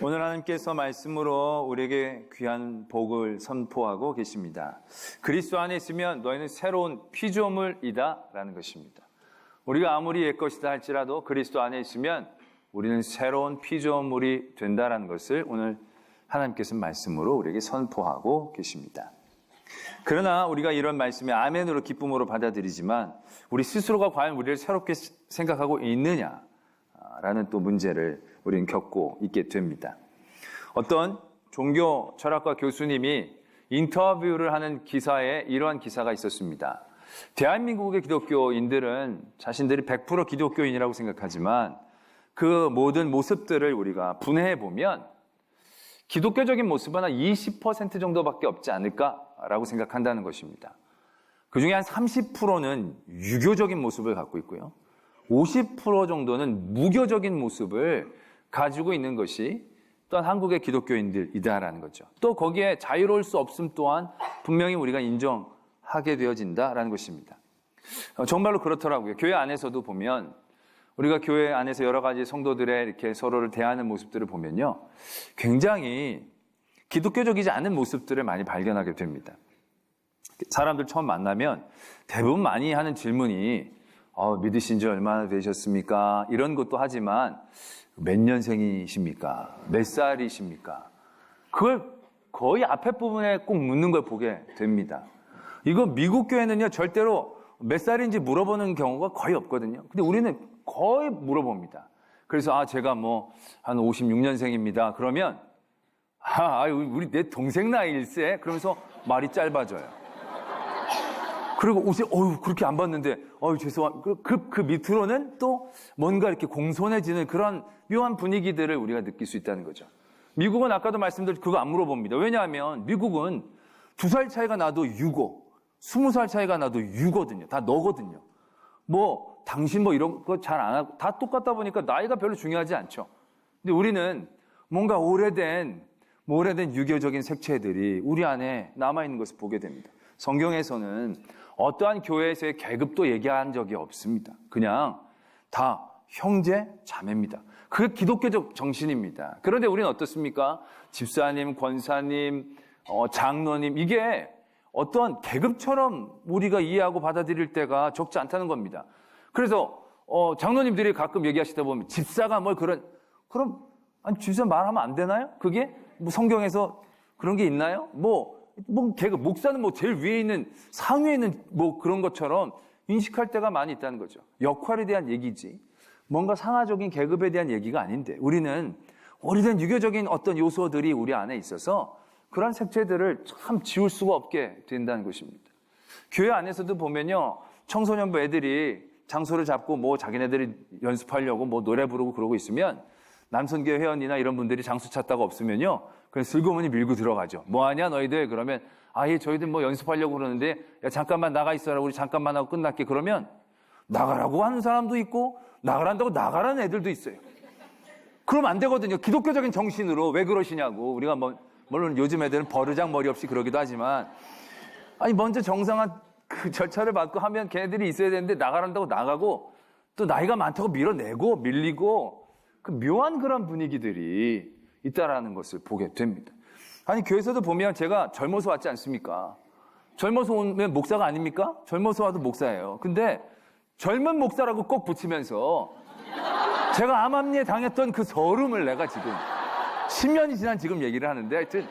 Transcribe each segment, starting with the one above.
오늘 하나님께서 말씀으로 우리에게 귀한 복을 선포하고 계십니다. 그리스도 안에 있으면 너희는 새로운 피조물이다 라는 것입니다. 우리가 아무리 옛것이다 할지라도 그리스도 안에 있으면 우리는 새로운 피조물이 된다라는 것을 오늘 하나님께서 말씀으로 우리에게 선포하고 계십니다. 그러나 우리가 이런 말씀에 아멘으로 기쁨으로 받아들이지만 우리 스스로가 과연 우리를 새롭게 생각하고 있느냐라는 또 문제를 우리는 겪고 있게 됩니다. 어떤 종교 철학과 교수님이 인터뷰를 하는 기사에 이러한 기사가 있었습니다. 대한민국의 기독교인들은 자신들이 100% 기독교인이라고 생각하지만 그 모든 모습들을 우리가 분해해 보면 기독교적인 모습은 한 20% 정도밖에 없지 않을까라고 생각한다는 것입니다. 그 중에 한 30%는 유교적인 모습을 갖고 있고요. 50% 정도는 무교적인 모습을 가지고 있는 것이 또한 한국의 기독교인들이다라는 거죠. 또 거기에 자유로울 수 없음 또한 분명히 우리가 인정하게 되어진다라는 것입니다. 정말로 그렇더라고요. 교회 안에서도 보면 우리가 교회 안에서 여러 가지 성도들의 이렇게 서로를 대하는 모습들을 보면요. 굉장히 기독교적이지 않은 모습들을 많이 발견하게 됩니다. 사람들 처음 만나면 대부분 많이 하는 질문이 믿으신 지 얼마나 되셨습니까? 이런 것도 하지만 몇 년생이십니까? 몇 살이십니까? 그걸 거의 앞에 부분에 꼭 묻는 걸 보게 됩니다. 이거 미국 교회는요, 절대로 몇 살인지 물어보는 경우가 거의 없거든요. 근데 우리는 거의 물어봅니다. 그래서 제가 한 56년생입니다. 그러면 우리 내 동생 나이일세? 그러면서 말이 짧아져요. 그리고 그렇게 안 봤는데, 죄송합니다. 그 밑으로는 또 뭔가 이렇게 공손해지는 그런 묘한 분위기들을 우리가 느낄 수 있다는 거죠. 미국은 아까도 말씀드렸듯이 그거 안 물어봅니다. 왜냐하면 미국은 2살 차이가 나도 유고, 20살 차이가 나도 유거든요. 다 너거든요. 당신 이런 거 잘 안 하고, 다 똑같다 보니까 나이가 별로 중요하지 않죠. 근데 우리는 뭔가 오래된 유교적인 색채들이 우리 안에 남아있는 것을 보게 됩니다. 성경에서는 어떠한 교회에서의 계급도 얘기한 적이 없습니다. 그냥 다 형제, 자매입니다. 그게 기독교적 정신입니다. 그런데 우리는 어떻습니까? 집사님, 권사님, 장로님, 이게 어떠한 계급처럼 우리가 이해하고 받아들일 때가 적지 않다는 겁니다. 그래서 장로님들이 가끔 얘기하시다 보면 집사가 그럼 집사 말하면 안 되나요? 그게 성경에서 그런 게 있나요? 계급, 목사는 제일 위에 있는, 상위에 있는 그런 것처럼 인식할 때가 많이 있다는 거죠. 역할에 대한 얘기지. 뭔가 상하적인 계급에 대한 얘기가 아닌데, 우리는 오래된 유교적인 어떤 요소들이 우리 안에 있어서 그런 색채들을 참 지울 수가 없게 된다는 것입니다. 교회 안에서도 보면요, 청소년부 애들이 장소를 잡고 자기네들이 연습하려고 노래 부르고 그러고 있으면 남선교회 회원이나 이런 분들이 장소 찾다가 없으면요, 그냥 슬그머니 밀고 들어가죠. 뭐하냐 너희들? 그러면 저희들 연습하려고 그러는데 야 잠깐만 나가 있어라. 우리 잠깐만 하고 끝날게. 그러면 나가라고 하는 사람도 있고 나가란다고 나가라는 애들도 있어요. 그럼 안 되거든요. 기독교적인 정신으로 왜 그러시냐고. 우리가 물론 요즘 애들은 버르장머리 없이 그러기도 하지만 먼저 정상한 그 절차를 받고 하면 걔네들이 있어야 되는데 나가란다고 나가고 또 나이가 많다고 밀어내고 밀리고 그 묘한 그런 분위기들이 있다라는 것을 보게 됩니다. 교회에서도 보면 제가 젊어서 왔지 않습니까? 젊어서 오면 목사가 아닙니까? 젊어서 와도 목사예요. 근데 젊은 목사라고 꼭 붙이면서 제가 암암리에 당했던 그 서름을 내가 지금 10년이 지난 지금 얘기를 하는데 하여튼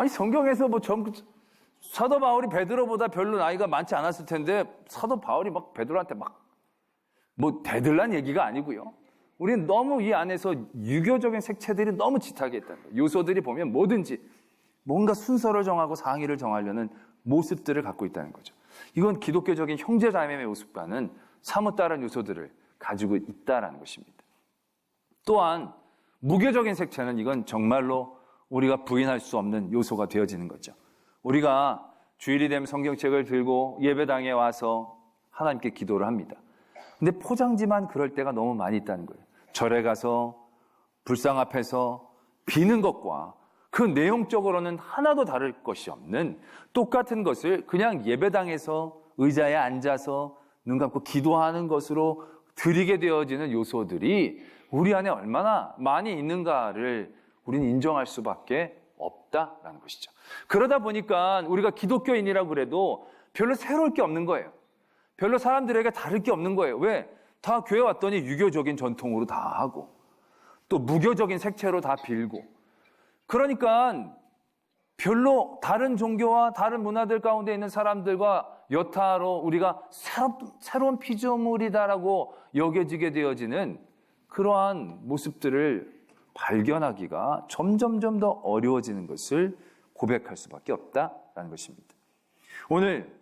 성경에서 사도 바울이 베드로보다 별로 나이가 많지 않았을 텐데 사도 바울이 베드로한테 대들란 얘기가 아니고요. 우리는 너무 이 안에서 유교적인 색채들이 너무 짙하게 있다는 거예요. 요소들이 보면 뭐든지 뭔가 순서를 정하고 상의를 정하려는 모습들을 갖고 있다는 거죠. 이건 기독교적인 형제자매의 모습과는 사뭇 다른 요소들을 가지고 있다는 것입니다. 또한 무교적인 색채는 이건 정말로 우리가 부인할 수 없는 요소가 되어지는 거죠. 우리가 주일이 되면 성경책을 들고 예배당에 와서 하나님께 기도를 합니다. 근데 포장지만 그럴 때가 너무 많이 있다는 거예요. 절에 가서 불상 앞에서 비는 것과 그 내용적으로는 하나도 다를 것이 없는 똑같은 것을 그냥 예배당에서 의자에 앉아서 눈 감고 기도하는 것으로 드리게 되어지는 요소들이 우리 안에 얼마나 많이 있는가를 우리는 인정할 수밖에 없다라는 것이죠. 그러다 보니까 우리가 기독교인이라고 그래도 별로 새로울 게 없는 거예요. 별로 사람들에게 다를 게 없는 거예요. 왜? 다 교회 왔더니 유교적인 전통으로 다 하고 또 무교적인 색채로 다 빌고, 그러니까 별로 다른 종교와 다른 문화들 가운데 있는 사람들과 여타로 우리가 새로운 피조물이다라고 여겨지게 되어지는 그러한 모습들을 발견하기가 점점점 더 어려워지는 것을 고백할 수밖에 없다라는 것입니다. 오늘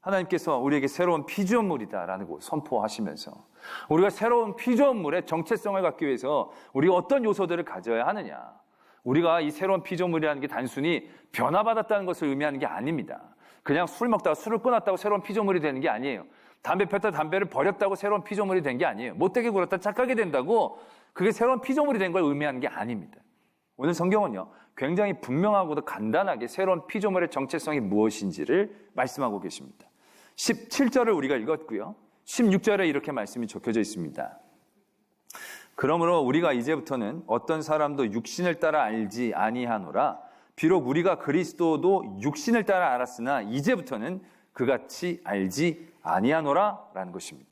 하나님께서 우리에게 새로운 피조물이다라는 걸 선포하시면서 우리가 새로운 피조물의 정체성을 갖기 위해서 우리가 어떤 요소들을 가져야 하느냐, 우리가 이 새로운 피조물이라는 게 단순히 변화받았다는 것을 의미하는 게 아닙니다. 그냥 술 먹다가 술을 끊었다고 새로운 피조물이 되는 게 아니에요. 담배 폈다 담배를 버렸다고 새로운 피조물이 된 게 아니에요. 못되게 굴었다 착하게 된다고 그게 새로운 피조물이 된 걸 의미하는 게 아닙니다. 오늘 성경은요, 굉장히 분명하고도 간단하게 새로운 피조물의 정체성이 무엇인지를 말씀하고 계십니다. 17절을 우리가 읽었고요. 16절에 이렇게 말씀이 적혀져 있습니다. 그러므로 우리가 이제부터는 어떤 사람도 육신을 따라 알지 아니하노라. 비록 우리가 그리스도도 육신을 따라 알았으나 이제부터는 그같이 알지 아니하노라 라는 것입니다.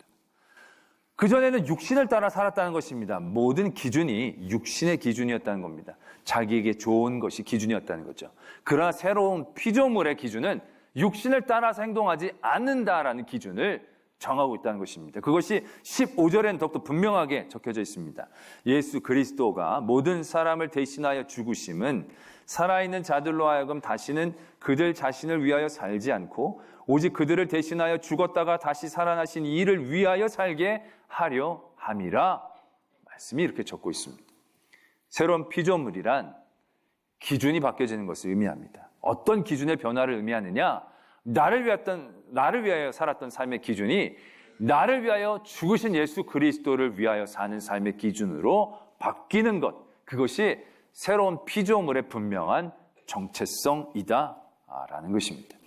그전에는 육신을 따라 살았다는 것입니다. 모든 기준이 육신의 기준이었다는 겁니다. 자기에게 좋은 것이 기준이었다는 거죠. 그러나 새로운 피조물의 기준은 육신을 따라서 행동하지 않는다라는 기준을 정하고 있다는 것입니다. 그것이 15절에는 더욱더 분명하게 적혀져 있습니다. 예수 그리스도가 모든 사람을 대신하여 죽으심은 살아있는 자들로 하여금 다시는 그들 자신을 위하여 살지 않고 오직 그들을 대신하여 죽었다가 다시 살아나신 이를 위하여 살게 하려 함이라. 말씀이 이렇게 적고 있습니다. 새로운 피조물이란 기준이 바뀌어지는 것을 의미합니다. 어떤 기준의 변화를 의미하느냐? 나를 위하여 살았던 삶의 기준이 나를 위하여 죽으신 예수 그리스도를 위하여 사는 삶의 기준으로 바뀌는 것, 그것이 새로운 피조물의 분명한 정체성이다라는 것입니다.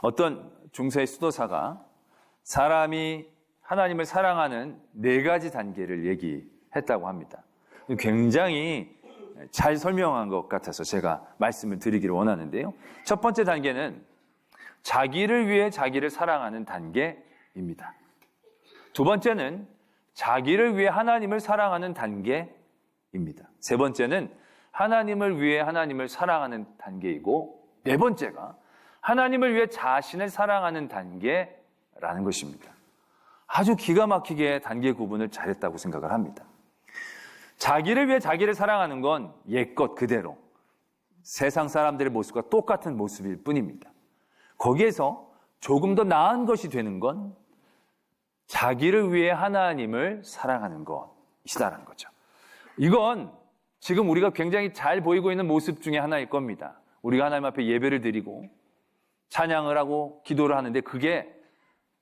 어떤 중세의 수도사가 사람이 하나님을 사랑하는 4가지 단계를 얘기했다고 합니다. 굉장히 잘 설명한 것 같아서 제가 말씀을 드리기를 원하는데요. 첫 번째 단계는 자기를 위해 자기를 사랑하는 단계입니다. 두 번째는 자기를 위해 하나님을 사랑하는 단계입니다. 세 번째는 하나님을 위해 하나님을 사랑하는 단계이고, 네 번째가 하나님을 위해 자신을 사랑하는 단계라는 것입니다. 아주 기가 막히게 단계 구분을 잘했다고 생각을 합니다. 자기를 위해 자기를 사랑하는 건 옛것 그대로 세상 사람들의 모습과 똑같은 모습일 뿐입니다. 거기에서 조금 더 나은 것이 되는 건 자기를 위해 하나님을 사랑하는 것이다라는 거죠. 이건 지금 우리가 굉장히 잘 보이고 있는 모습 중에 하나일 겁니다. 우리가 하나님 앞에 예배를 드리고 찬양을 하고 기도를 하는데 그게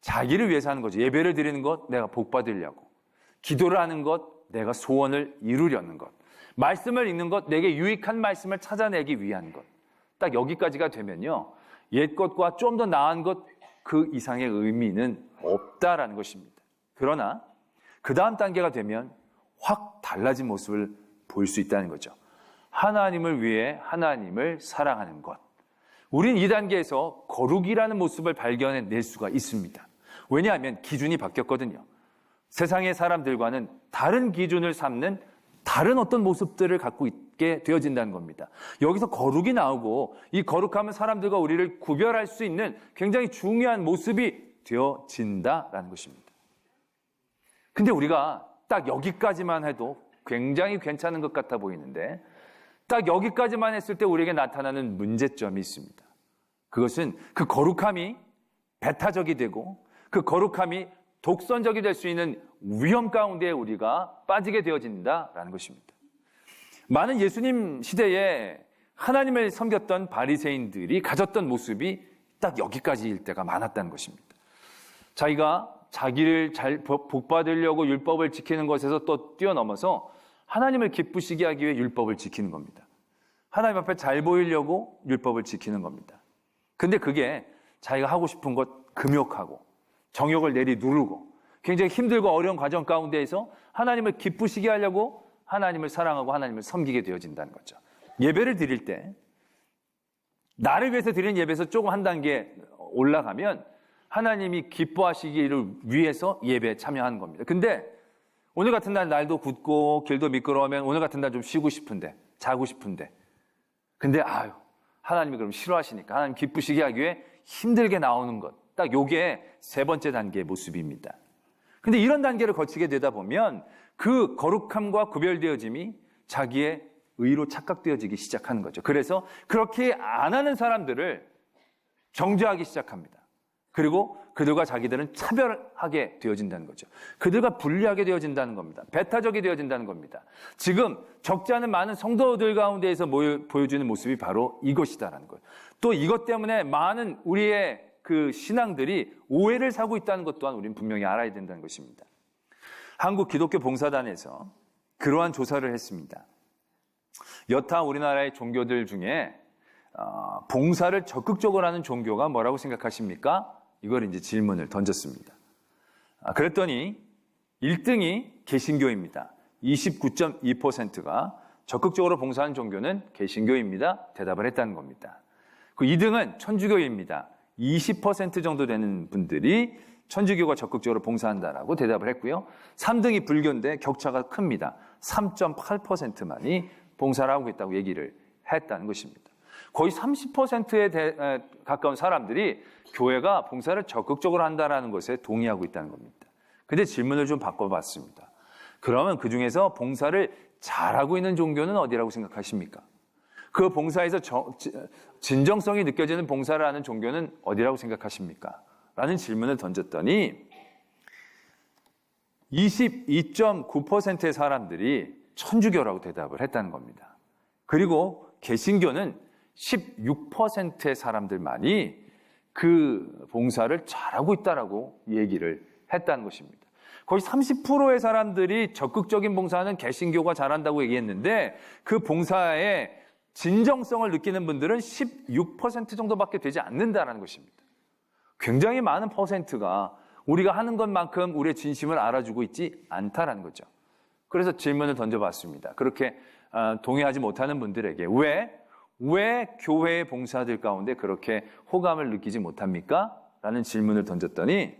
자기를 위해서 하는 거죠. 예배를 드리는 것, 내가 복 받으려고. 기도를 하는 것, 내가 소원을 이루려는 것. 말씀을 읽는 것, 내게 유익한 말씀을 찾아내기 위한 것. 딱 여기까지가 되면요, 옛것과 좀 더 나은 것, 그 이상의 의미는 없다라는 것입니다. 그러나 그 다음 단계가 되면 확 달라진 모습을 보일 수 있다는 거죠. 하나님을 위해 하나님을 사랑하는 것. 우린 이 단계에서 거룩이라는 모습을 발견해낼 수가 있습니다. 왜냐하면 기준이 바뀌었거든요. 세상의 사람들과는 다른 기준을 삼는 다른 어떤 모습들을 갖고 있게 되어진다는 겁니다. 여기서 거룩이 나오고 이 거룩함은 사람들과 우리를 구별할 수 있는 굉장히 중요한 모습이 되어진다라는 것입니다. 근데 우리가 딱 여기까지만 해도 굉장히 괜찮은 것 같아 보이는데 딱 여기까지만 했을 때 우리에게 나타나는 문제점이 있습니다. 그것은 그 거룩함이 배타적이 되고 그 거룩함이 독선적이 될 수 있는 위험 가운데 우리가 빠지게 되어진다라는 것입니다. 많은 예수님 시대에 하나님을 섬겼던 바리새인들이 가졌던 모습이 딱 여기까지일 때가 많았다는 것입니다. 자기가 자기를 잘 복받으려고 율법을 지키는 것에서 또 뛰어넘어서 하나님을 기쁘시게 하기 위해 율법을 지키는 겁니다. 하나님 앞에 잘 보이려고 율법을 지키는 겁니다. 근데 그게 자기가 하고 싶은 것 금욕하고 정욕을 내리 누르고 굉장히 힘들고 어려운 과정 가운데에서 하나님을 기쁘시게 하려고 하나님을 사랑하고 하나님을 섬기게 되어진다는 거죠. 예배를 드릴 때 나를 위해서 드리는 예배에서 조금 한 단계 올라가면 하나님이 기뻐하시기를 위해서 예배에 참여하는 겁니다. 근데 오늘 같은 날 날도 굳고 길도 미끄러우면 오늘 같은 날 좀 쉬고 싶은데, 자고 싶은데, 근데 하나님이 그럼 싫어하시니까 하나님 기쁘시게 하기 위해 힘들게 나오는 것, 딱 요게 세 번째 단계의 모습입니다. 근데 이런 단계를 거치게 되다 보면 그 거룩함과 구별되어짐이 자기의 의로 착각되어지기 시작하는 거죠. 그래서 그렇게 안 하는 사람들을 정죄하기 시작합니다. 그리고 그들과 자기들은 차별하게 되어진다는 거죠. 그들과 분리하게 되어진다는 겁니다. 배타적이 되어진다는 겁니다. 지금 적지 않은 많은 성도들 가운데에서 보여주는 모습이 바로 이것이다라는 거예요. 또 이것 때문에 많은 우리의 그 신앙들이 오해를 사고 있다는 것 또한 우리는 분명히 알아야 된다는 것입니다. 한국 기독교 봉사단에서 그러한 조사를 했습니다. 여타 우리나라의 종교들 중에 봉사를 적극적으로 하는 종교가 뭐라고 생각하십니까? 이걸 이제 질문을 던졌습니다. 그랬더니 1등이 개신교입니다. 29.2%가 적극적으로 봉사하는 종교는 개신교입니다. 대답을 했다는 겁니다. 그 2등은 천주교입니다. 20% 정도 되는 분들이 천주교가 적극적으로 봉사한다라고 대답을 했고요. 3등이 불교인데 격차가 큽니다. 3.8%만이 봉사를 하고 있다고 얘기를 했다는 것입니다. 거의 30%에 가까운 사람들이 교회가 봉사를 적극적으로 한다는 것에 동의하고 있다는 겁니다. 근데 질문을 좀 바꿔봤습니다. 그러면 그 중에서 봉사를 잘하고 있는 종교는 어디라고 생각하십니까? 그 봉사에서 진정성이 느껴지는 봉사를 하는 종교는 어디라고 생각하십니까? 라는 질문을 던졌더니 22.9%의 사람들이 천주교라고 대답을 했다는 겁니다. 그리고 개신교는 16%의 사람들만이 그 봉사를 잘하고 있다라고 얘기를 했다는 것입니다. 거의 30%의 사람들이 적극적인 봉사는 개신교가 잘한다고 얘기했는데 그 봉사의 진정성을 느끼는 분들은 16% 정도밖에 되지 않는다는 것입니다. 굉장히 많은 퍼센트가 우리가 하는 것만큼 우리의 진심을 알아주고 있지 않다라는 거죠. 그래서 질문을 던져봤습니다. 그렇게 동의하지 못하는 분들에게 왜 교회의 봉사들 가운데 그렇게 호감을 느끼지 못합니까? 라는 질문을 던졌더니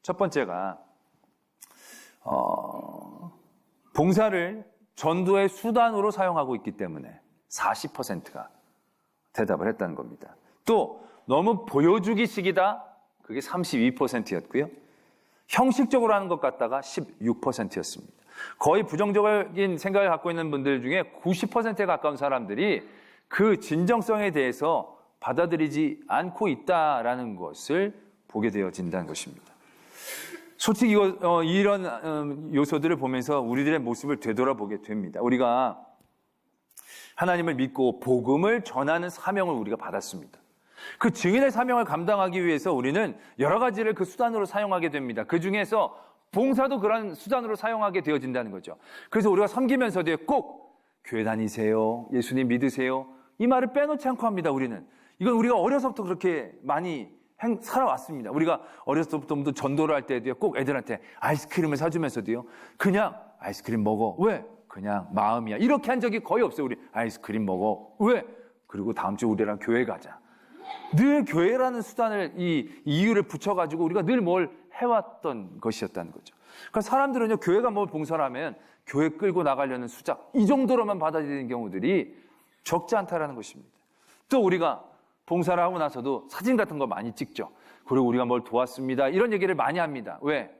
첫 번째가 봉사를 전도의 수단으로 사용하고 있기 때문에 40%가 대답을 했다는 겁니다. 또 너무 보여주기식이다. 그게 32%였고요. 형식적으로 하는 것 같다가 16%였습니다. 거의 부정적인 생각을 갖고 있는 분들 중에 90%에 가까운 사람들이 그 진정성에 대해서 받아들이지 않고 있다라는 것을 보게 되어진다는 것입니다. 솔직히 이런 요소들을 보면서 우리들의 모습을 되돌아보게 됩니다. 우리가 하나님을 믿고 복음을 전하는 사명을 우리가 받았습니다. 그 증인의 사명을 감당하기 위해서 우리는 여러 가지를 그 수단으로 사용하게 됩니다. 그 중에서 봉사도 그런 수단으로 사용하게 되어진다는 거죠. 그래서 우리가 섬기면서도 꼭 교회 다니세요, 예수님 믿으세요, 이 말을 빼놓지 않고 합니다. 우리는 이건 우리가 어려서부터 그렇게 많이 살아왔습니다. 우리가 어렸을 때부터 전도를 할 때도요, 꼭 애들한테 아이스크림을 사주면서도요, 그냥 아이스크림 먹어. 왜? 그냥 마음이야. 이렇게 한 적이 거의 없어요. 우리 아이스크림 먹어. 왜? 그리고 다음 주 우리랑 교회 가자. 늘 교회라는 수단을 이 이유를 붙여가지고 우리가 늘 뭘 해왔던 것이었다는 거죠. 그러니까 사람들은요, 교회가 뭘 봉사를 하면 교회 끌고 나가려는 수작, 이 정도로만 받아들이는 경우들이 적지 않다라는 것입니다. 또 우리가 봉사를 하고 나서도 사진 같은 거 많이 찍죠. 그리고 우리가 뭘 도왔습니다. 이런 얘기를 많이 합니다. 왜?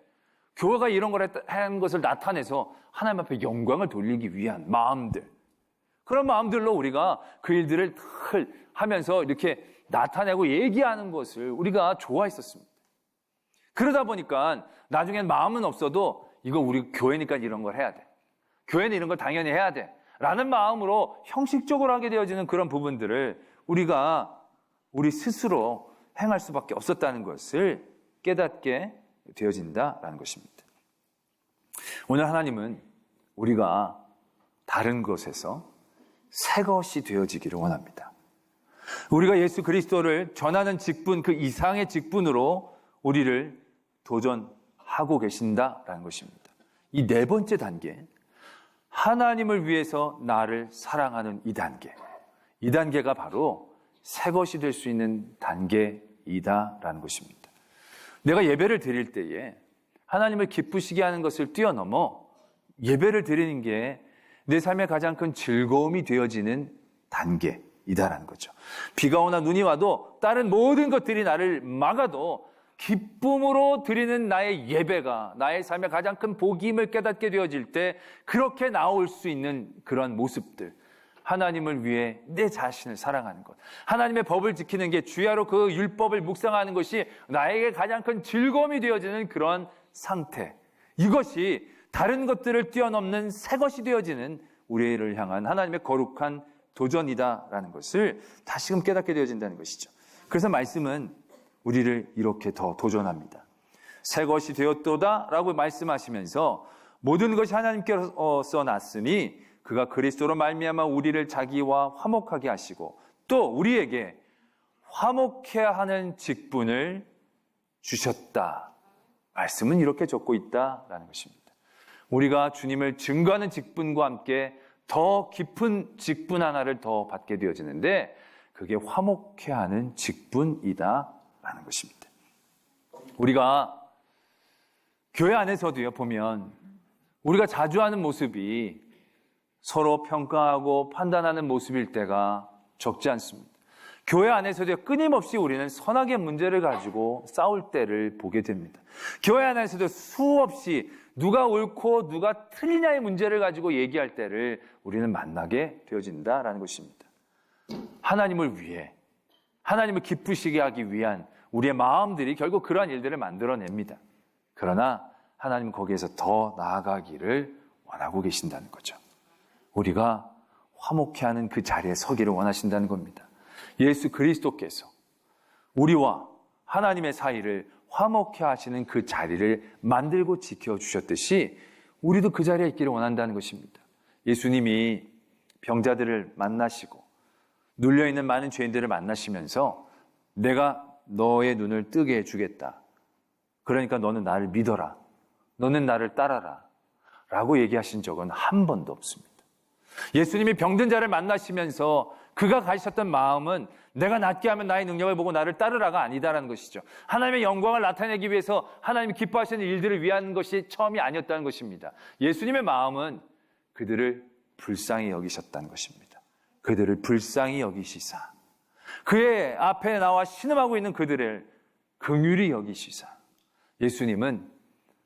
교회가 이런 걸 한 것을 나타내서 하나님 앞에 영광을 돌리기 위한 마음들. 그런 마음들로 우리가 그 일들을 늘 하면서 이렇게 나타내고 얘기하는 것을 우리가 좋아했었습니다. 그러다 보니까 나중엔 마음은 없어도 이거 우리 교회니까 이런 걸 해야 돼. 교회는 이런 걸 당연히 해야 돼. 라는 마음으로 형식적으로 하게 되어지는 그런 부분들을 우리가 우리 스스로 행할 수밖에 없었다는 것을 깨닫게 되어진다라는 것입니다. 오늘 하나님은 우리가 다른 것에서 새 것이 되어지기를 원합니다. 우리가 예수 그리스도를 전하는 직분, 그 이상의 직분으로 우리를 도전하고 계신다라는 것입니다. 이 네 번째 단계, 하나님을 위해서 나를 사랑하는 이 단계. 이 단계가 바로 새 것이 될 수 있는 단계이다라는 것입니다. 내가 예배를 드릴 때에 하나님을 기쁘시게 하는 것을 뛰어넘어 예배를 드리는 게 내 삶의 가장 큰 즐거움이 되어지는 단계이다라는 거죠. 비가 오나 눈이 와도 다른 모든 것들이 나를 막아도 기쁨으로 드리는 나의 예배가 나의 삶의 가장 큰 복임을 깨닫게 되어질 때 그렇게 나올 수 있는 그런 모습들, 하나님을 위해 내 자신을 사랑하는 것, 하나님의 법을 지키는 게 주야로 그 율법을 묵상하는 것이 나에게 가장 큰 즐거움이 되어지는 그런 상태, 이것이 다른 것들을 뛰어넘는 새 것이 되어지는 우리를 향한 하나님의 거룩한 도전이다라는 것을 다시금 깨닫게 되어진다는 것이죠. 그래서 말씀은 우리를 이렇게 더 도전합니다. 새 것이 되었도다 라고 말씀하시면서 모든 것이 하나님께서 났으니 그가 그리스도로 말미암아 우리를 자기와 화목하게 하시고 또 우리에게 화목해야 하는 직분을 주셨다. 말씀은 이렇게 적고 있다라는 것입니다. 우리가 주님을 증거하는 직분과 함께 더 깊은 직분 하나를 더 받게 되어지는데 그게 화목해야 하는 직분이다라는 것입니다. 우리가 교회 안에서도요 보면 우리가 자주 하는 모습이 서로 평가하고 판단하는 모습일 때가 적지 않습니다. 교회 안에서도 끊임없이 우리는 선악의 문제를 가지고 싸울 때를 보게 됩니다. 교회 안에서도 수없이 누가 옳고 누가 틀리냐의 문제를 가지고 얘기할 때를 우리는 만나게 되어진다라는 것입니다. 하나님을 위해, 하나님을 기쁘시게 하기 위한 우리의 마음들이 결국 그러한 일들을 만들어냅니다. 그러나 하나님은 거기에서 더 나아가기를 원하고 계신다는 거죠. 우리가 화목해하는 그 자리에 서기를 원하신다는 겁니다. 예수 그리스도께서 우리와 하나님의 사이를 화목해 하시는 그 자리를 만들고 지켜주셨듯이 우리도 그 자리에 있기를 원한다는 것입니다. 예수님이 병자들을 만나시고 눌려있는 많은 죄인들을 만나시면서 내가 너의 눈을 뜨게 해주겠다. 그러니까 너는 나를 믿어라. 너는 나를 따라라. 라고 얘기하신 적은 한 번도 없습니다. 예수님이 병든 자를 만나시면서 그가 가지셨던 마음은 내가 낫게 하면 나의 능력을 보고 나를 따르라가 아니다라는 것이죠. 하나님의 영광을 나타내기 위해서 하나님이 기뻐하시는 일들을 위한 것이 처음이 아니었다는 것입니다. 예수님의 마음은 그들을 불쌍히 여기셨다는 것입니다. 그들을 불쌍히 여기시사 그의 앞에 나와 신음하고 있는 그들을 긍휼히 여기시사 예수님은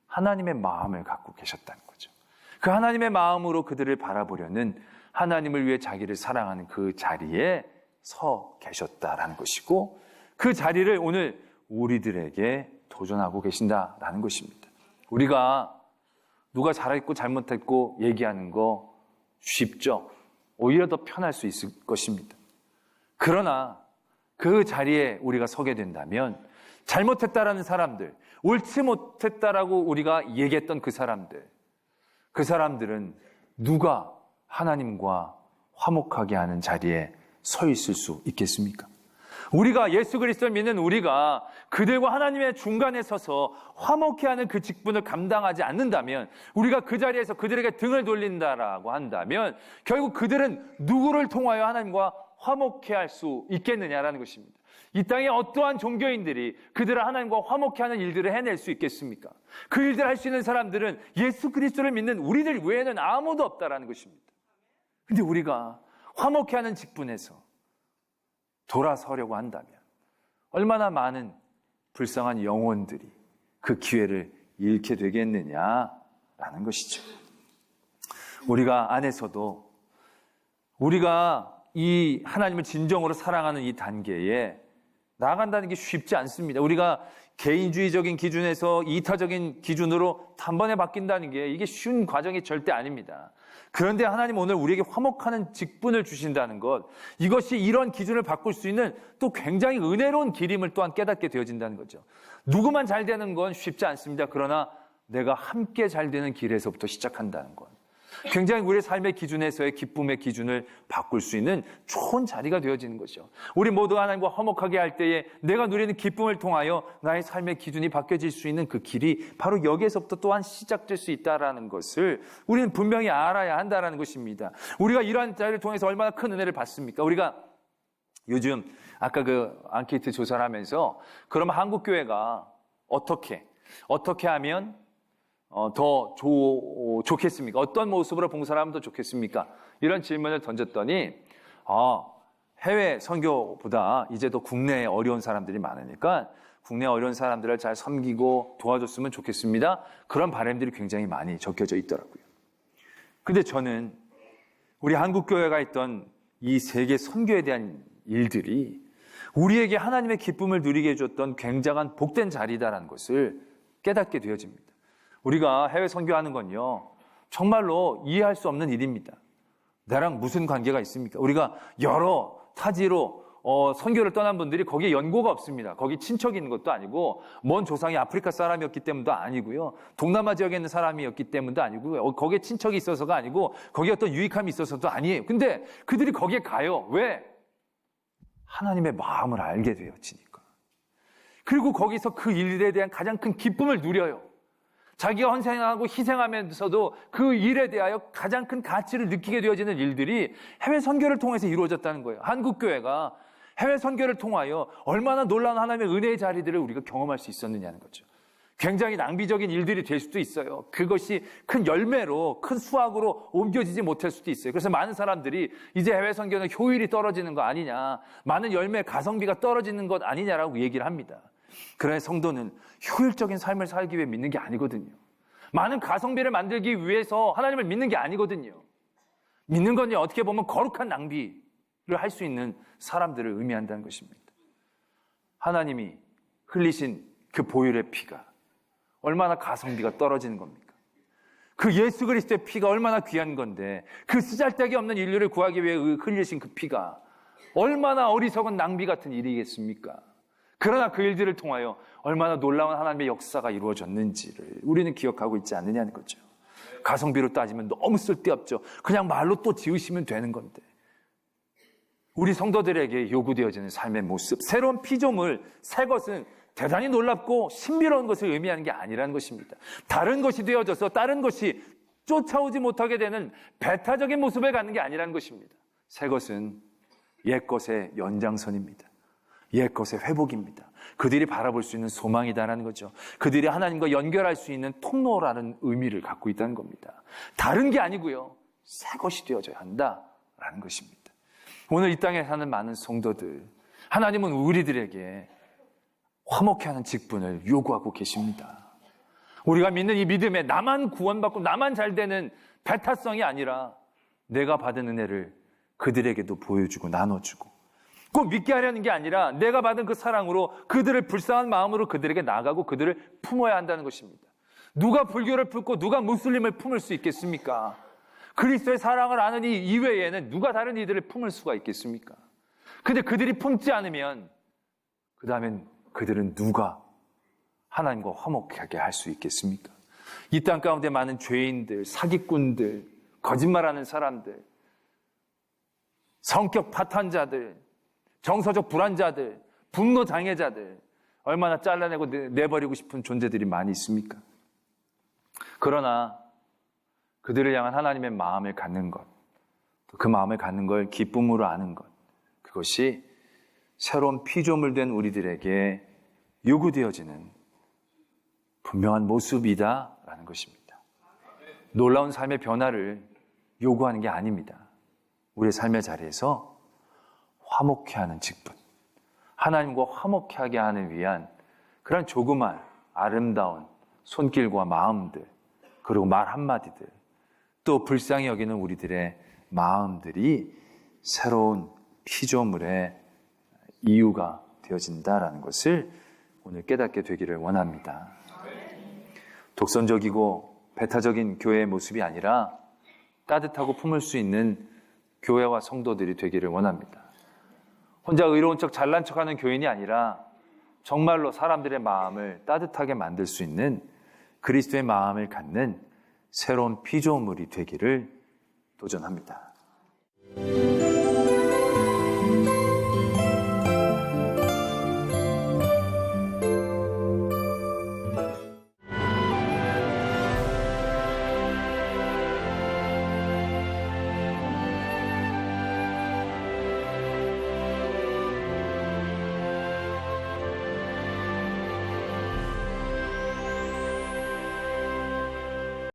하나님의 마음을 갖고 계셨다는 거죠. 그 하나님의 마음으로 그들을 바라보려는 하나님을 위해 자기를 사랑하는 그 자리에 서 계셨다라는 것이고 그 자리를 오늘 우리들에게 도전하고 계신다라는 것입니다. 우리가 누가 잘했고 잘못했고 얘기하는 거 쉽죠. 오히려 더 편할 수 있을 것입니다. 그러나 그 자리에 우리가 서게 된다면 잘못했다라는 사람들, 옳지 못했다라고 우리가 얘기했던 그 사람들은 누가 하나님과 화목하게 하는 자리에 서 있을 수 있겠습니까? 우리가 예수 그리스도를 믿는 우리가 그들과 하나님의 중간에 서서 화목해 하는 그 직분을 감당하지 않는다면 우리가 그 자리에서 그들에게 등을 돌린다라고 한다면 결국 그들은 누구를 통하여 하나님과 화목해 할 수 있겠느냐라는 것입니다. 이 땅에 어떠한 종교인들이 그들을 하나님과 화목해 하는 일들을 해낼 수 있겠습니까? 그 일들을 할 수 있는 사람들은 예수 그리스도를 믿는 우리들 외에는 아무도 없다라는 것입니다. 근데 우리가 화목해 하는 직분에서 돌아서려고 한다면 얼마나 많은 불쌍한 영혼들이 그 기회를 잃게 되겠느냐라는 것이죠. 우리가 안에서도 우리가 이 하나님을 진정으로 사랑하는 이 단계에 나아간다는 게 쉽지 않습니다. 우리가 개인주의적인 기준에서 이타적인 기준으로 단번에 바뀐다는 게 이게 쉬운 과정이 절대 아닙니다. 그런데 하나님 오늘 우리에게 화목하는 직분을 주신다는 것, 이것이 이런 기준을 바꿀 수 있는 또 굉장히 은혜로운 길임을 또한 깨닫게 되어진다는 거죠. 누구만 잘 되는 건 쉽지 않습니다. 그러나 내가 함께 잘 되는 길에서부터 시작한다는 것. 굉장히 우리의 삶의 기준에서의 기쁨의 기준을 바꿀 수 있는 좋은 자리가 되어지는 것이죠. 우리 모두가 하나님과 화목하게 할 때에 내가 누리는 기쁨을 통하여 나의 삶의 기준이 바뀌어질 수 있는 그 길이 바로 여기에서부터 또한 시작될 수 있다는 것을 우리는 분명히 알아야 한다는 것입니다. 우리가 이러한 자리를 통해서 얼마나 큰 은혜를 받습니까? 우리가 요즘 아까 그 앙케이트 조사를 하면서 그럼 한국교회가 어떻게 하면 더 좋겠습니까? 어떤 모습으로 봉사를 하면 더 좋겠습니까? 이런 질문을 던졌더니 해외 선교보다 이제 더 국내에 어려운 사람들이 많으니까 국내 어려운 사람들을 잘 섬기고 도와줬으면 좋겠습니다. 그런 바람들이 굉장히 많이 적혀져 있더라고요. 근데 저는 우리 한국교회가 했던 이 세계 선교에 대한 일들이 우리에게 하나님의 기쁨을 누리게 해줬던 굉장한 복된 자리다라는 것을 깨닫게 되어집니다. 우리가 해외 선교하는 건요, 정말로 이해할 수 없는 일입니다. 나랑 무슨 관계가 있습니까? 우리가 여러 타지로 선교를 떠난 분들이 거기에 연고가 없습니다. 거기 친척이 있는 것도 아니고 먼 조상이 아프리카 사람이었기 때문도 아니고요. 동남아 지역에 있는 사람이었기 때문도 아니고요. 거기에 친척이 있어서가 아니고 거기에 어떤 유익함이 있어서도 아니에요. 근데 그들이 거기에 가요. 왜? 하나님의 마음을 알게 되어지니까. 그리고 거기서 그 일에 대한 가장 큰 기쁨을 누려요. 자기가 헌신하고 희생하면서도 그 일에 대하여 가장 큰 가치를 느끼게 되어지는 일들이 해외 선교를 통해서 이루어졌다는 거예요. 한국교회가 해외 선교를 통하여 얼마나 놀라운 하나님의 은혜의 자리들을 우리가 경험할 수 있었느냐는 거죠. 굉장히 낭비적인 일들이 될 수도 있어요. 그것이 큰 열매로, 큰 수확으로 옮겨지지 못할 수도 있어요. 그래서 많은 사람들이 이제 해외 선교는 효율이 떨어지는 거 아니냐, 많은 열매 가성비가 떨어지는 것 아니냐라고 얘기를 합니다. 그러나 성도는 효율적인 삶을 살기 위해 믿는 게 아니거든요. 많은 가성비를 만들기 위해서 하나님을 믿는 게 아니거든요. 믿는 건 어떻게 보면 거룩한 낭비를 할 수 있는 사람들을 의미한다는 것입니다. 하나님이 흘리신 그 보혈의 피가 얼마나 가성비가 떨어지는 겁니까? 그 예수 그리스도의 피가 얼마나 귀한 건데 그 쓰잘데기 없는 인류를 구하기 위해 흘리신 그 피가 얼마나 어리석은 낭비 같은 일이겠습니까? 그러나 그 일들을 통하여 얼마나 놀라운 하나님의 역사가 이루어졌는지를 우리는 기억하고 있지 않느냐는 거죠. 가성비로 따지면 너무 쓸데없죠. 그냥 말로 또 지으시면 되는 건데. 우리 성도들에게 요구되어지는 삶의 모습, 새로운 피조물, 새 것은 대단히 놀랍고 신비로운 것을 의미하는 게 아니라는 것입니다. 다른 것이 되어져서 다른 것이 쫓아오지 못하게 되는 배타적인 모습을 갖는 게 아니라는 것입니다. 새 것은 옛 것의 연장선입니다. 옛 것의 회복입니다. 그들이 바라볼 수 있는 소망이다라는 거죠. 그들이 하나님과 연결할 수 있는 통로라는 의미를 갖고 있다는 겁니다. 다른 게 아니고요, 새 것이 되어져야 한다라는 것입니다. 오늘 이 땅에 사는 많은 성도들, 하나님은 우리들에게 화목해 하는 직분을 요구하고 계십니다. 우리가 믿는 이 믿음에 나만 구원받고 나만 잘 되는 배타성이 아니라 내가 받은 은혜를 그들에게도 보여주고 나눠주고, 꼭 믿게 하려는 게 아니라 내가 받은 그 사랑으로 그들을 불쌍한 마음으로 그들에게 나아가고 그들을 품어야 한다는 것입니다. 누가 불교를 품고 누가 무슬림을 품을 수 있겠습니까? 그리스도의 사랑을 아는 이 이외에는 누가 다른 이들을 품을 수가 있겠습니까? 근데 그들이 품지 않으면 그 다음엔 그들은 누가 하나님과 화목하게 할 수 있겠습니까? 이 땅 가운데 많은 죄인들, 사기꾼들, 거짓말하는 사람들, 성격 파탄자들, 정서적 불안자들, 분노 장애자들, 얼마나 잘라내고 내버리고 싶은 존재들이 많이 있습니까? 그러나 그들을 향한 하나님의 마음을 갖는 것, 그 마음을 갖는 걸 기쁨으로 아는 것, 그것이 새로운 피조물 된 우리들에게 요구되어지는 분명한 모습이다라는 것입니다. 놀라운 삶의 변화를 요구하는 게 아닙니다. 우리의 삶의 자리에서 화목해 하는 직분, 하나님과 화목해 하게 하는 위한 그런 조그만 아름다운 손길과 마음들, 그리고 말 한마디들, 또 불쌍히 여기는 우리들의 마음들이 새로운 피조물의 이유가 되어진다라는 것을 오늘 깨닫게 되기를 원합니다. 독선적이고 배타적인 교회의 모습이 아니라 따뜻하고 품을 수 있는 교회와 성도들이 되기를 원합니다. 혼자 의로운 척 잘난 척하는 교인이 아니라 정말로 사람들의 마음을 따뜻하게 만들 수 있는 그리스도의 마음을 갖는 새로운 피조물이 되기를 도전합니다.